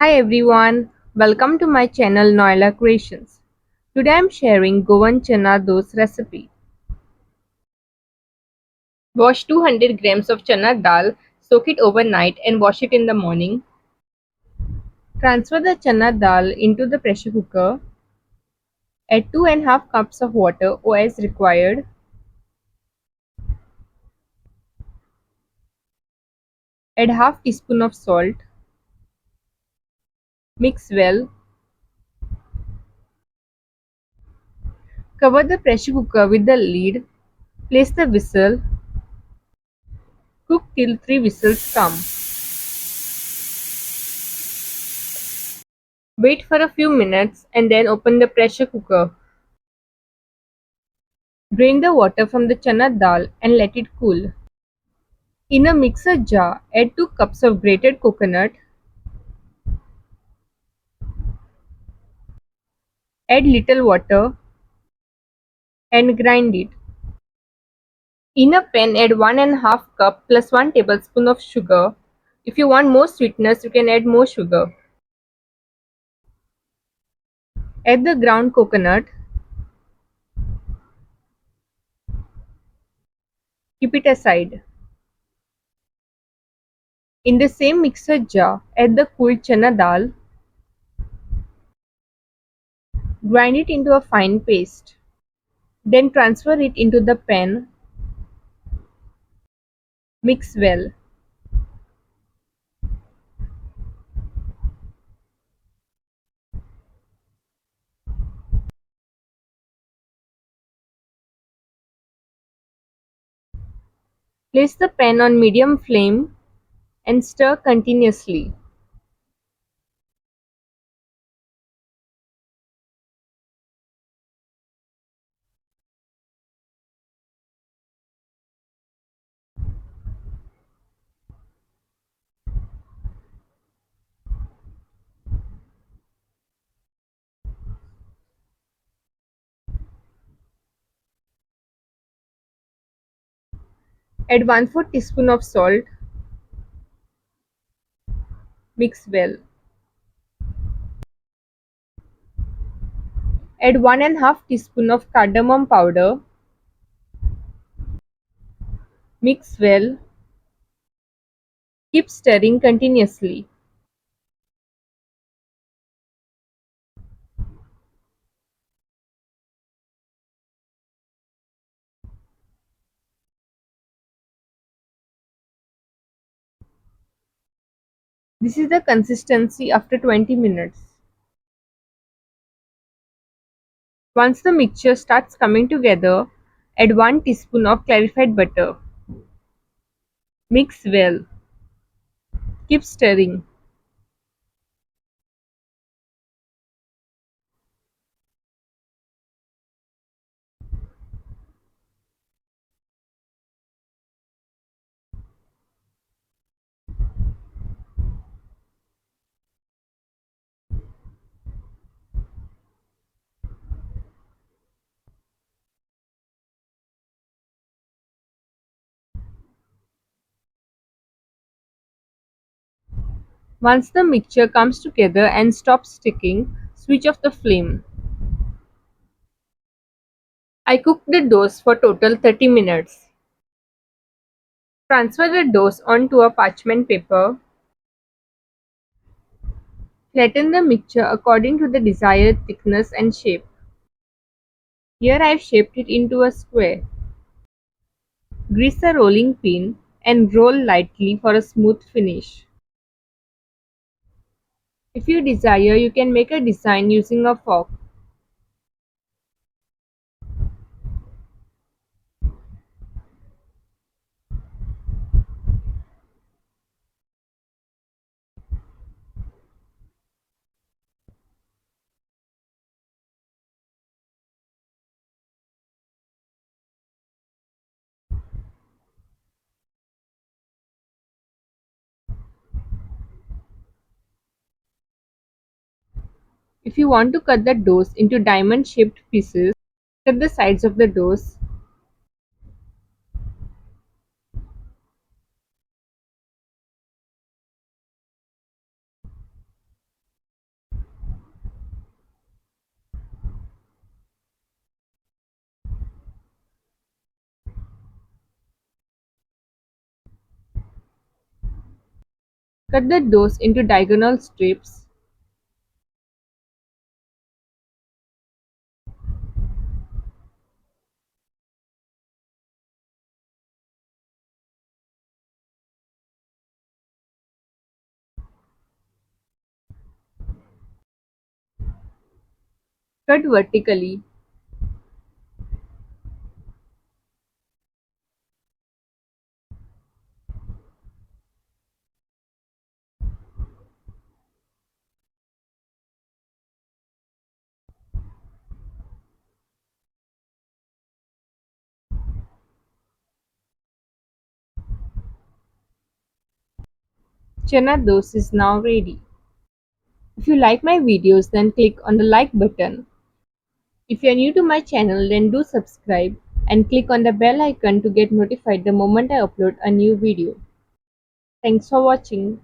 Hi everyone, welcome to my channel Noila Creations. Today I am sharing Goan Chana Doce recipe. Wash 200 grams of chana dal, soak it overnight and wash it in the morning. Transfer the chana dal into the pressure cooker. Add 2.5 cups of water or as required. Add half teaspoon of salt. Mix well. Cover the pressure cooker with the lid. Place the whistle. Cook till 3 whistles come. Wait for a few minutes and then open the pressure cooker. Drain the water from the chana dal and let it cool. In a mixer jar, add 2 cups of grated coconut, add little water and grind it. In a pan, add 1.5 cup plus 1 tablespoon of sugar. If you want more sweetness, you can add more sugar. Add the ground coconut. Keep it aside. In the same mixer jar, add the cooled chana dal. Grind it into a fine paste. Then transfer it into the pan. Mix well. Place the pan on medium flame and stir continuously. Add 1/4 teaspoon of salt. Mix well. Add 1.5 teaspoon of cardamom powder. Mix well. Keep stirring continuously. This is the consistency after 20 minutes. Once the mixture starts coming together, add 1 teaspoon of clarified butter. Mix well. Keep stirring. Once the mixture comes together and stops sticking, switch off the flame. I cooked the dough for total 30 minutes. Transfer the dough onto a parchment paper. Flatten the mixture according to the desired thickness and shape. Here I have shaped it into a square. Grease a rolling pin and roll lightly for a smooth finish. If you desire, you can make a design using a fork. If you want to cut the dough into diamond-shaped pieces, cut the sides of the dough. Cut the dough into diagonal strips. Cut vertically. Chana Doce is now ready. If you like my videos, then click on the like button. If you are new to my channel, then do subscribe and click on the bell icon to get notified the moment I upload a new video. Thanks for watching.